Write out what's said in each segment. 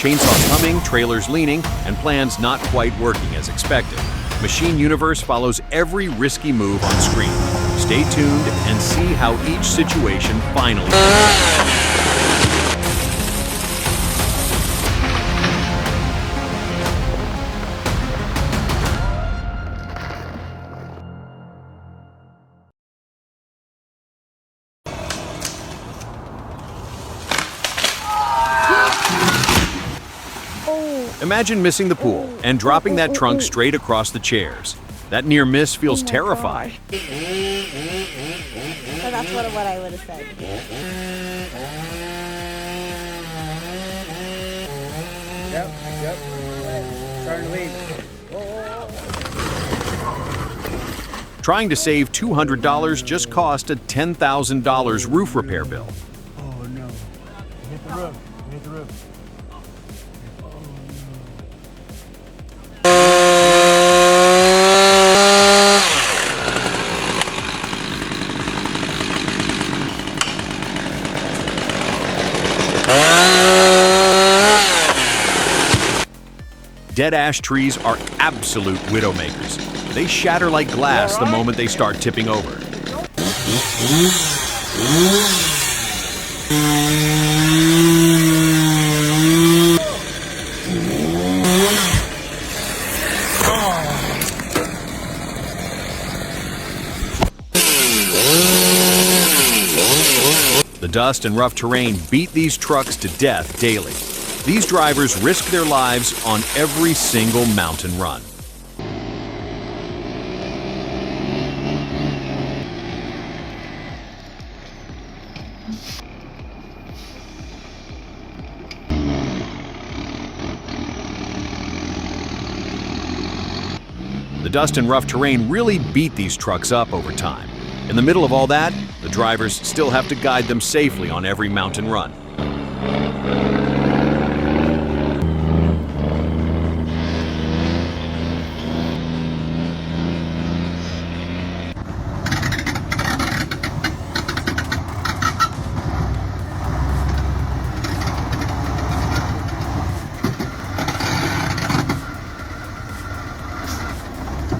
Chainsaws humming, trailers leaning, and plans not quite working as expected. Machine Universe follows every risky move on screen. Stay tuned and see how each situation finally ends. Imagine missing the pool and dropping that trunk straight across the chairs. That near miss feels terrifying. So that's what I would have said. Yep. Starting to leave. Trying to save $200 just cost a $10,000 roof repair bill. Oh no. Hit the roof. Hit the roof. Dead ash trees are absolute widowmakers. They shatter like glass the moment they start tipping over. The dust and rough terrain beat these trucks to death daily. These drivers risk their lives on every single mountain run. The dust and rough terrain really beat these trucks up over time. In the middle of all that, the drivers still have to guide them safely on every mountain run.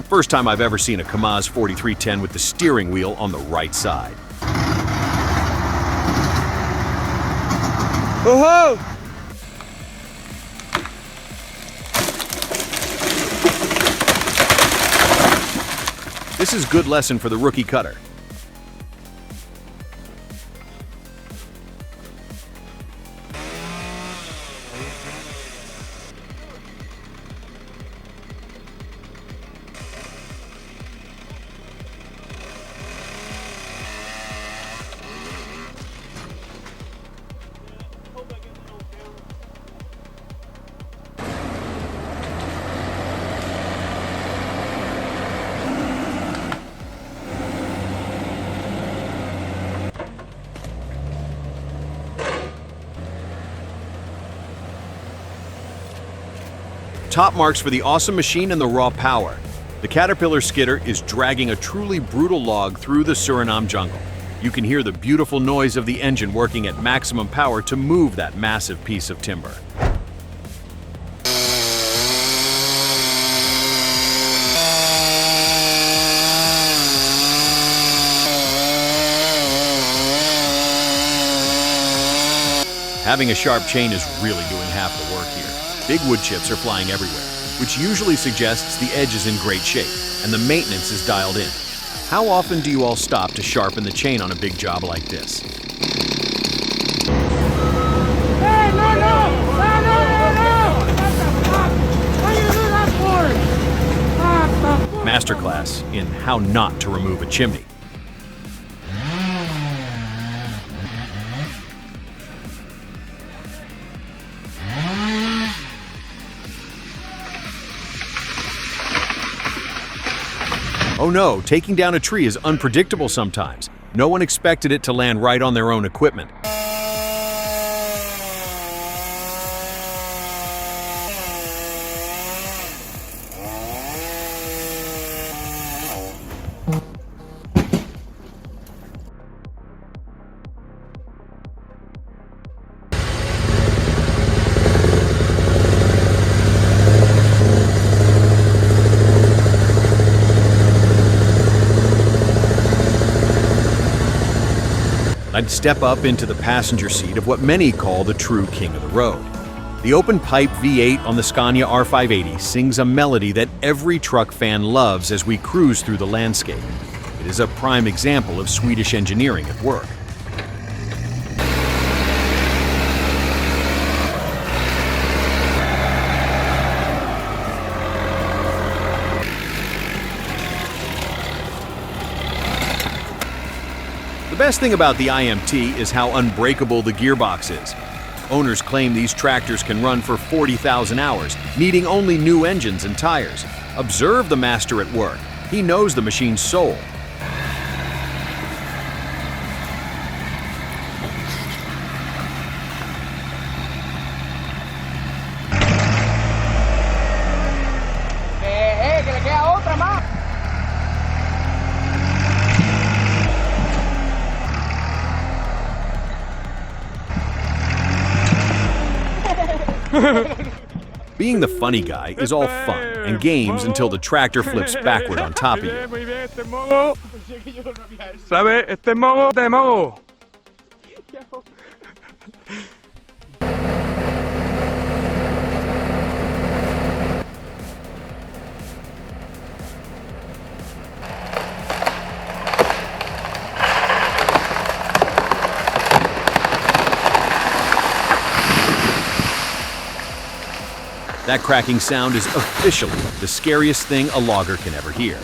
First time I've ever seen a Kamaz 4310 with the steering wheel on the right side. Oh-ho! This is good lesson for the rookie cutter. Top marks for the awesome machine and the raw power. The Caterpillar skidder is dragging a truly brutal log through the Suriname jungle. You can hear the beautiful noise of the engine working at maximum power to move that massive piece of timber. Having a sharp chain is really doing half the work here. Big wood chips are flying everywhere, which usually suggests the edge is in great shape and the maintenance is dialed in. How often do you all stop to sharpen the chain on a big job like this? Hey, no! What are you doing that for? Masterclass in how not to remove a chimney. Oh no, taking down a tree is unpredictable sometimes. No one expected it to land right on their own equipment. I'd step up into the passenger seat of what many call the true king of the road. The open-pipe V8 on the Scania R580 sings a melody that every truck fan loves as we cruise through the landscape. It is a prime example of Swedish engineering at work. The best thing about the IMT is how unbreakable the gearbox is. Owners claim these tractors can run for 40,000 hours, needing only new engines and tires. Observe the master at work. He knows the machine's soul. Que le queda otra más. Being the funny guy is all fun and games until the tractor flips backward on top of you. Muy bien, este modo. ¿Sabe? Este modo de modo. That cracking sound is officially the scariest thing a logger can ever hear.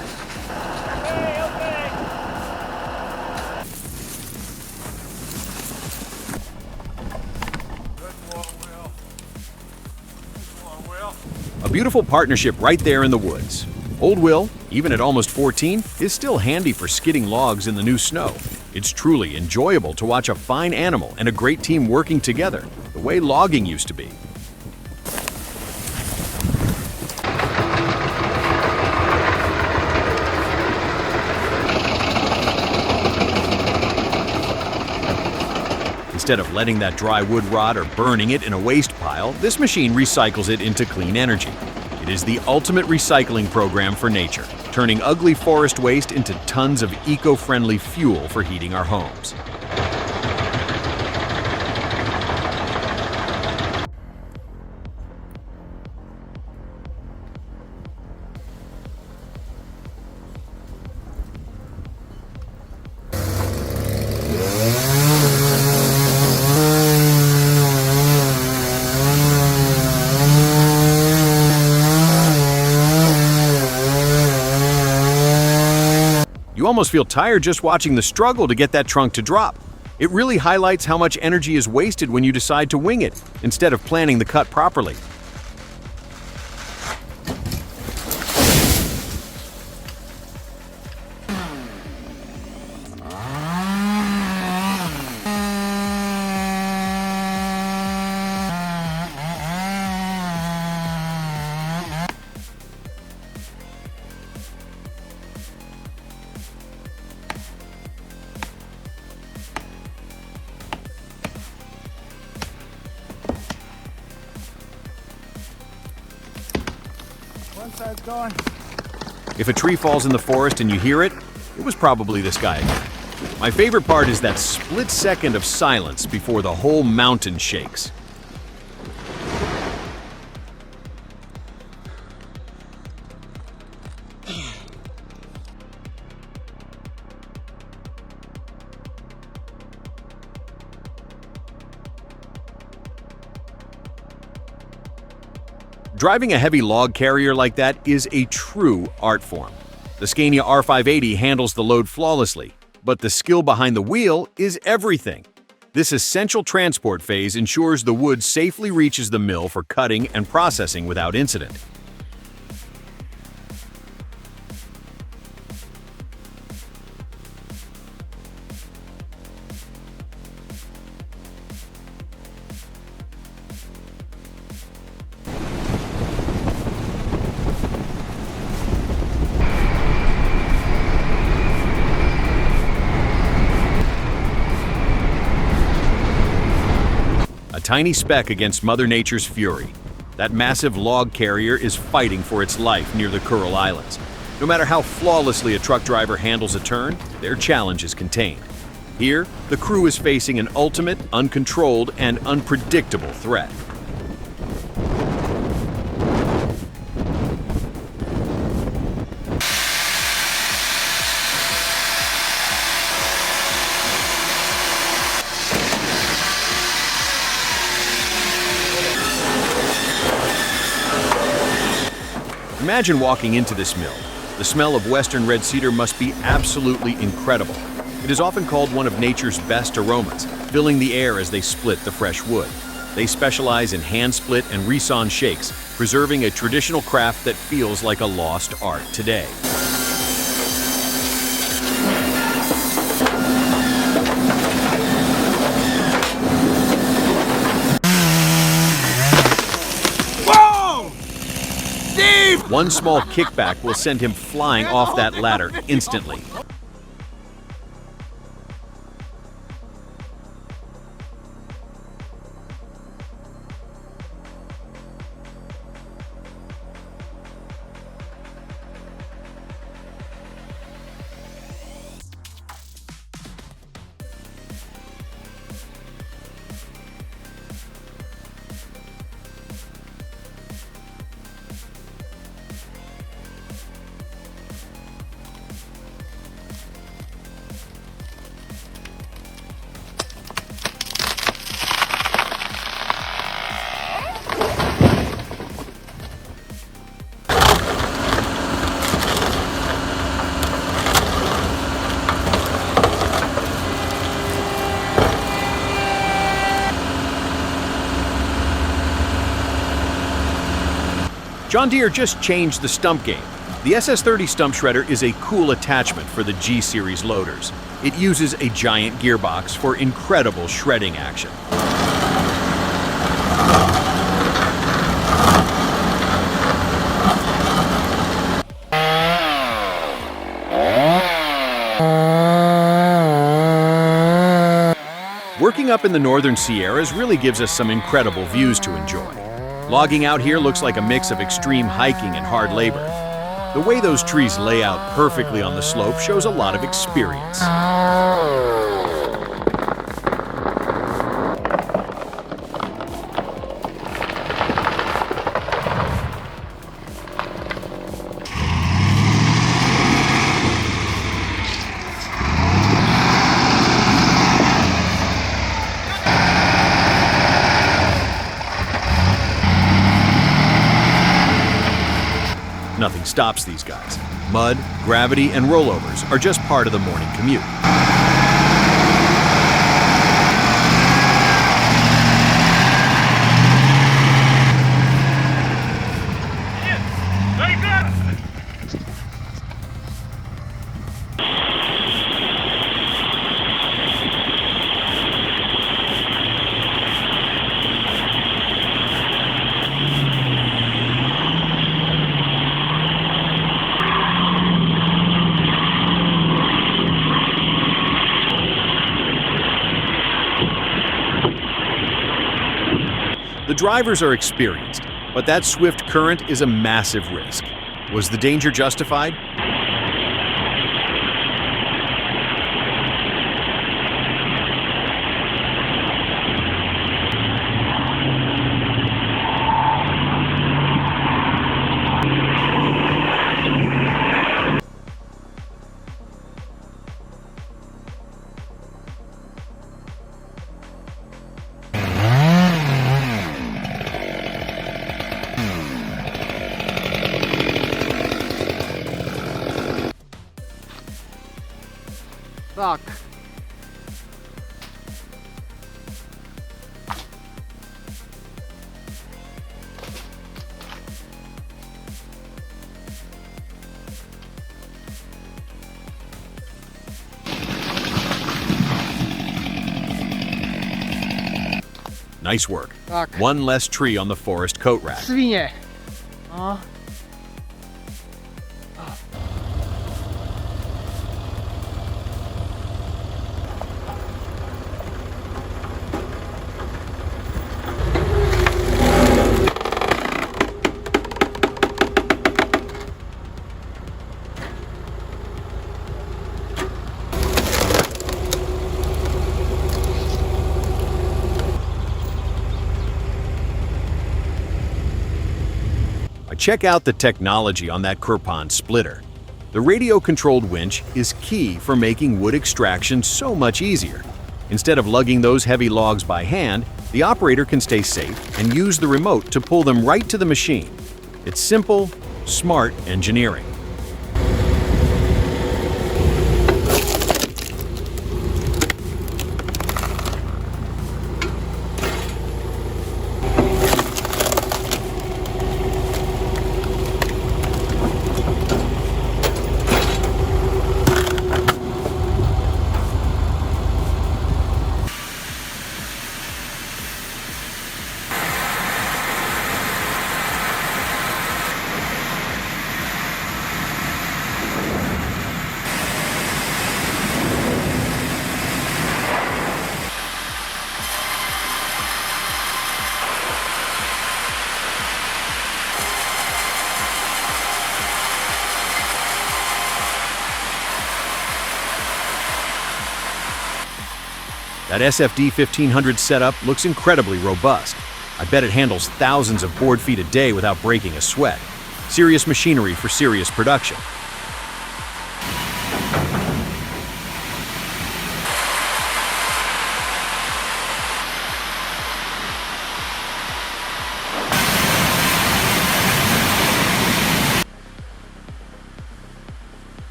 A beautiful partnership right there in the woods. Old Will, even at almost 14, is still handy for skidding logs in the new snow. It's truly enjoyable to watch a fine animal and a great team working together, the way logging used to be. Instead of letting that dry wood rot or burning it in a waste pile, this machine recycles it into clean energy. It is the ultimate recycling program for nature, turning ugly forest waste into tons of eco-friendly fuel for heating our homes. You almost feel tired just watching the struggle to get that trunk to drop. It really highlights how much energy is wasted when you decide to wing it, instead of planning the cut properly. One side's going. If a tree falls in the forest and you hear it, it was probably this guy again. My favorite part is that split second of silence before the whole mountain shakes. Driving a heavy log carrier like that is a true art form. The Scania R580 handles the load flawlessly, but the skill behind the wheel is everything. This essential transport phase ensures the wood safely reaches the mill for cutting and processing without incident. A tiny speck against Mother Nature's fury. That massive log carrier is fighting for its life near the Kuril Islands. No matter how flawlessly a truck driver handles a turn, their challenge is contained. Here, the crew is facing an ultimate, uncontrolled, and unpredictable threat. Imagine walking into this mill. The smell of western red cedar must be absolutely incredible. It is often called one of nature's best aromas, filling the air as they split the fresh wood. They specialize in hand-split and resawn shakes, preserving a traditional craft that feels like a lost art today. One small kickback will send him flying off that ladder instantly. John Deere just changed the stump game. The SS30 stump shredder is a cool attachment for the G-Series loaders. It uses a giant gearbox for incredible shredding action. Working up in the northern Sierras really gives us some incredible views to enjoy. Logging out here looks like a mix of extreme hiking and hard labor. The way those trees lay out perfectly on the slope shows a lot of experience. Nothing stops these guys. Mud, gravity, and rollovers are just part of the morning commute. The drivers are experienced, but that swift current is a massive risk. Was the danger justified? Fuck. Nice work. Fuck. One less tree on the forest coat rack. Svinie. O. Check out the technology on that Kurpan splitter. The radio-controlled winch is key for making wood extraction so much easier. Instead of lugging those heavy logs by hand, the operator can stay safe and use the remote to pull them right to the machine. It's simple, smart engineering. That SFD 1500 setup looks incredibly robust. I bet it handles thousands of board feet a day without breaking a sweat. Serious machinery for serious production.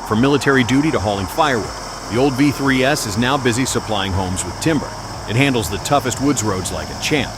From military duty to hauling firewood, the old V3S is now busy supplying homes with timber. It handles the toughest woods roads like a champ.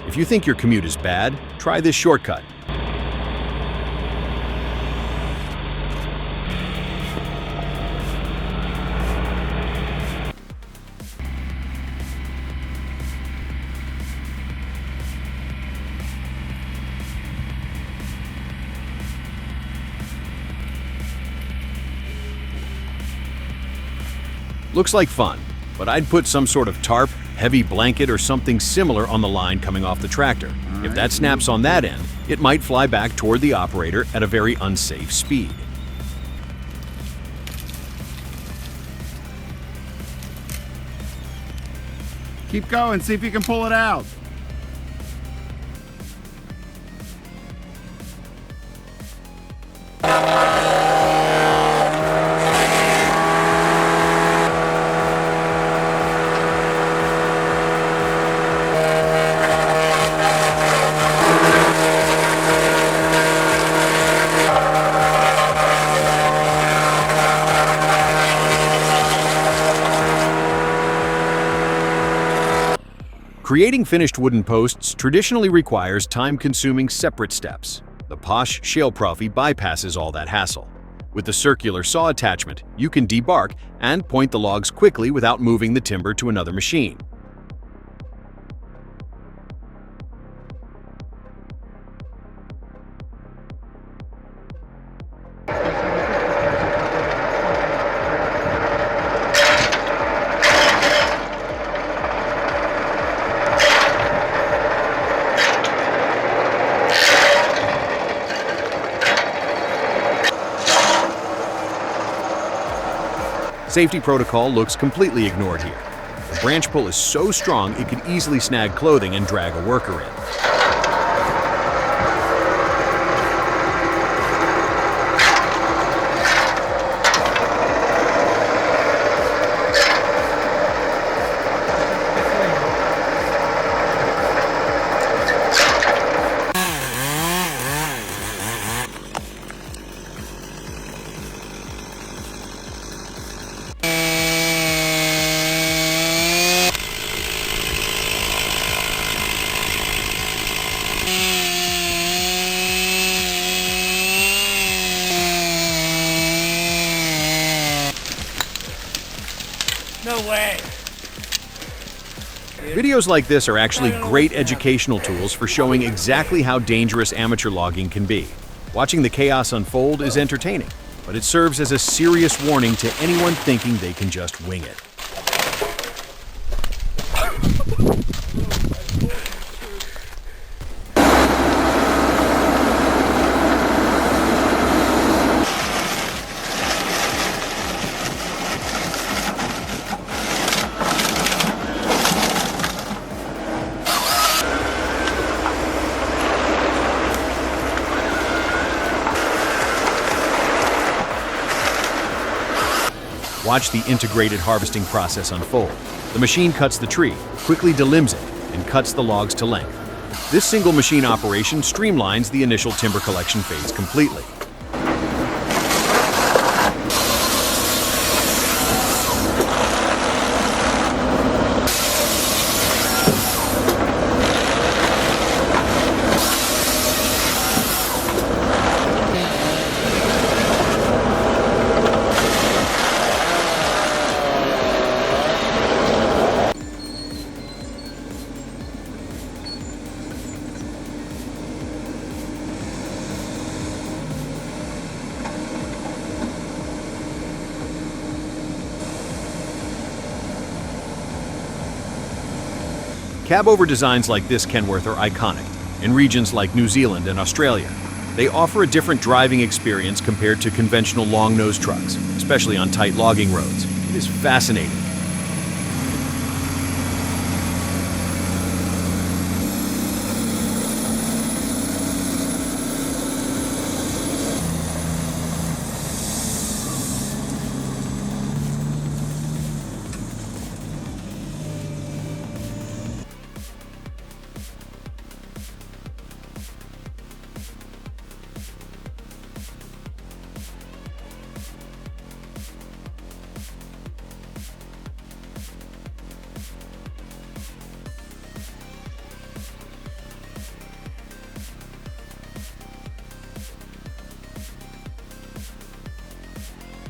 If you think your commute is bad, try this shortcut. Looks like fun, but I'd put some sort of tarp, heavy blanket, or something similar on the line coming off the tractor. If that snaps on that end, it might fly back toward the operator at a very unsafe speed. Keep going, see if you can pull it out. Creating finished wooden posts traditionally requires time-consuming separate steps. The Posh Shale Profi bypasses all that hassle. With the circular saw attachment, you can debark and point the logs quickly without moving the timber to another machine. Safety protocol looks completely ignored here. The branch pull is so strong it could easily snag clothing and drag a worker in. No way. Videos like this are actually great educational tools for showing exactly how dangerous amateur logging can be. Watching the chaos unfold is entertaining, but it serves as a serious warning to anyone thinking they can just wing it. Watch the integrated harvesting process unfold. The machine cuts the tree, quickly delimbs it, and cuts the logs to length. This single machine operation streamlines the initial timber collection phase completely. Cab-over designs like this Kenworth are iconic in regions like New Zealand and Australia. They offer a different driving experience compared to conventional long-nose trucks, especially on tight logging roads. It is fascinating.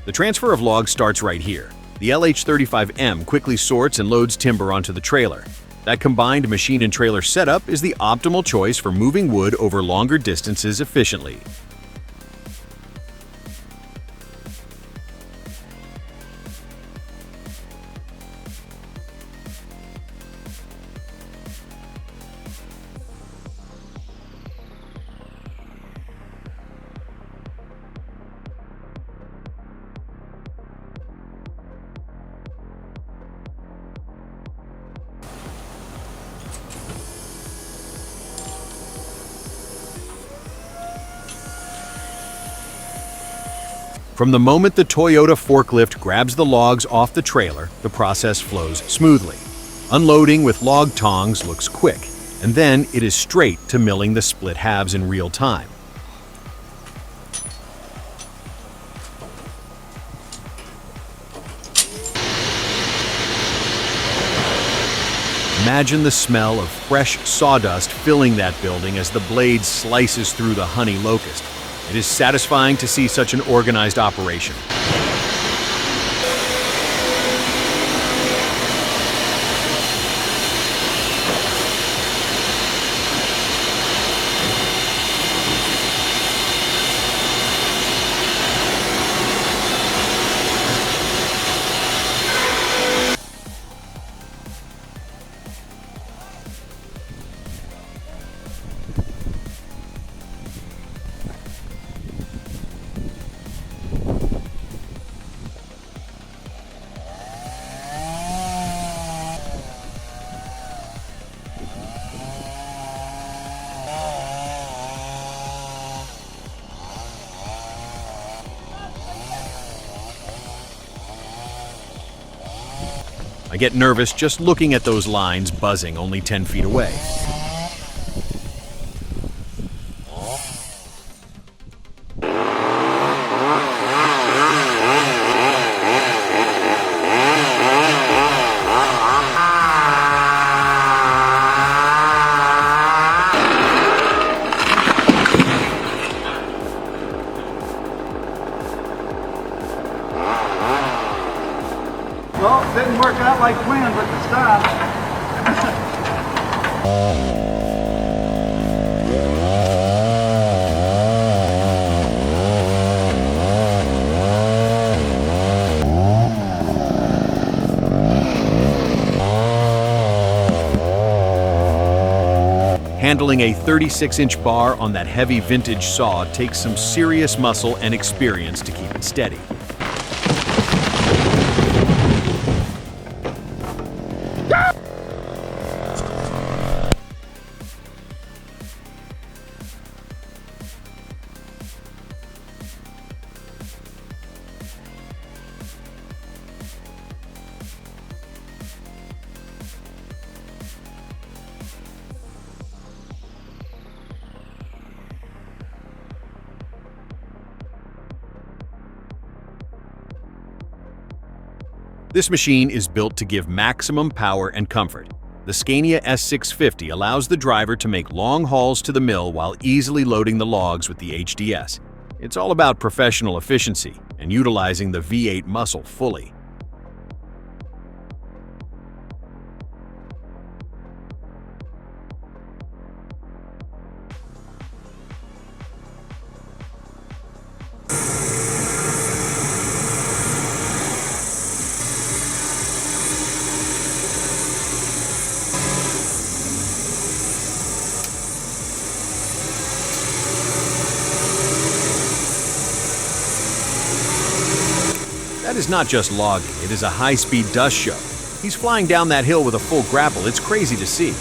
The transfer of logs starts right here. The LH35M quickly sorts and loads timber onto the trailer. That combined machine and trailer setup is the optimal choice for moving wood over longer distances efficiently. From the moment the Toyota forklift grabs the logs off the trailer, the process flows smoothly. Unloading with log tongs looks quick, and then it is straight to milling the split halves in real time. Imagine the smell of fresh sawdust filling that building as the blade slices through the honey locust. It is satisfying to see such an organized operation. I get nervous just looking at those lines buzzing only 10 feet away. Well, Didn't work out like planned with the stump. Handling a 36-inch bar on that heavy vintage saw takes some serious muscle and experience to keep it steady. This machine is built to give maximum power and comfort. The Scania S650 allows the driver to make long hauls to the mill while easily loading the logs with the HDS. It's all about professional efficiency and utilizing the V8 muscle fully. That is not just logging, it is a high-speed dust show. He's flying down that hill with a full grapple. It's crazy to see.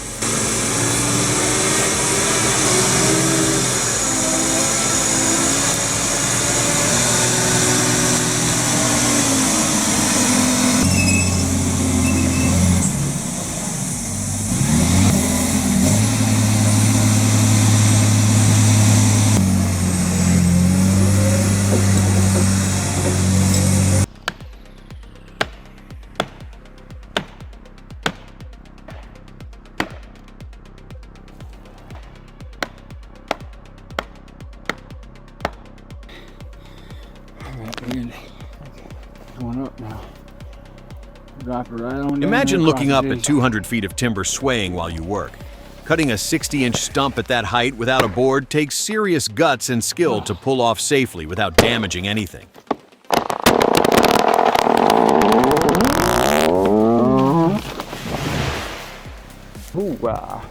Going up now. Drop it right on down. Imagine there looking across up the at 200 feet of timber swaying while you work. Cutting a 60-inch stump at that height without a board takes serious guts and skill to pull off safely without damaging anything. Ooh-wah.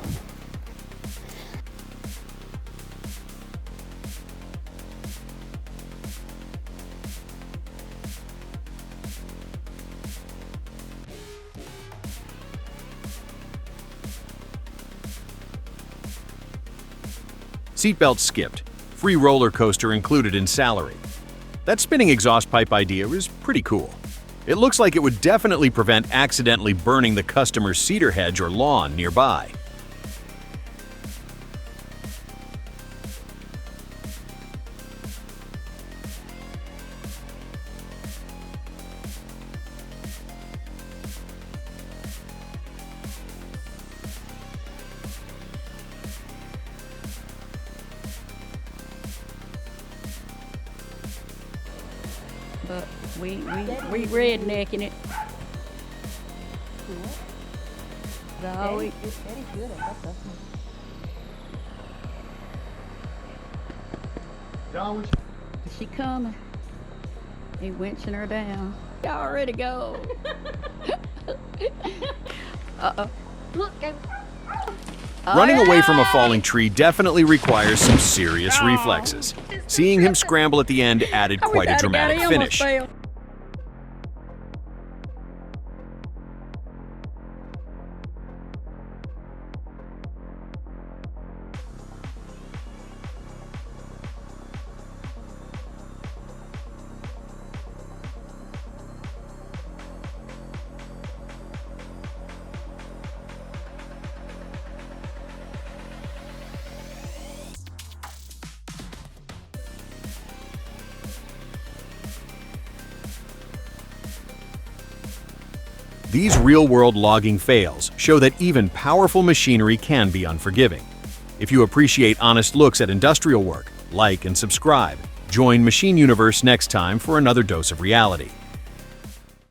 Seatbelt skipped. Free roller coaster included in salary. That spinning exhaust pipe idea is pretty cool. It looks like it would definitely prevent accidentally burning the customer's cedar hedge or lawn nearby. But we rednecking it. No, we, she coming. He winching her down. Y'all ready to go? Uh-oh. Look. Running away from a falling tree definitely requires some serious reflexes. Seeing him scramble at the end added quite a dramatic finish. These real-world logging fails show that even powerful machinery can be unforgiving. If you appreciate honest looks at industrial work, like and subscribe. Join Machine Universe next time for another dose of reality.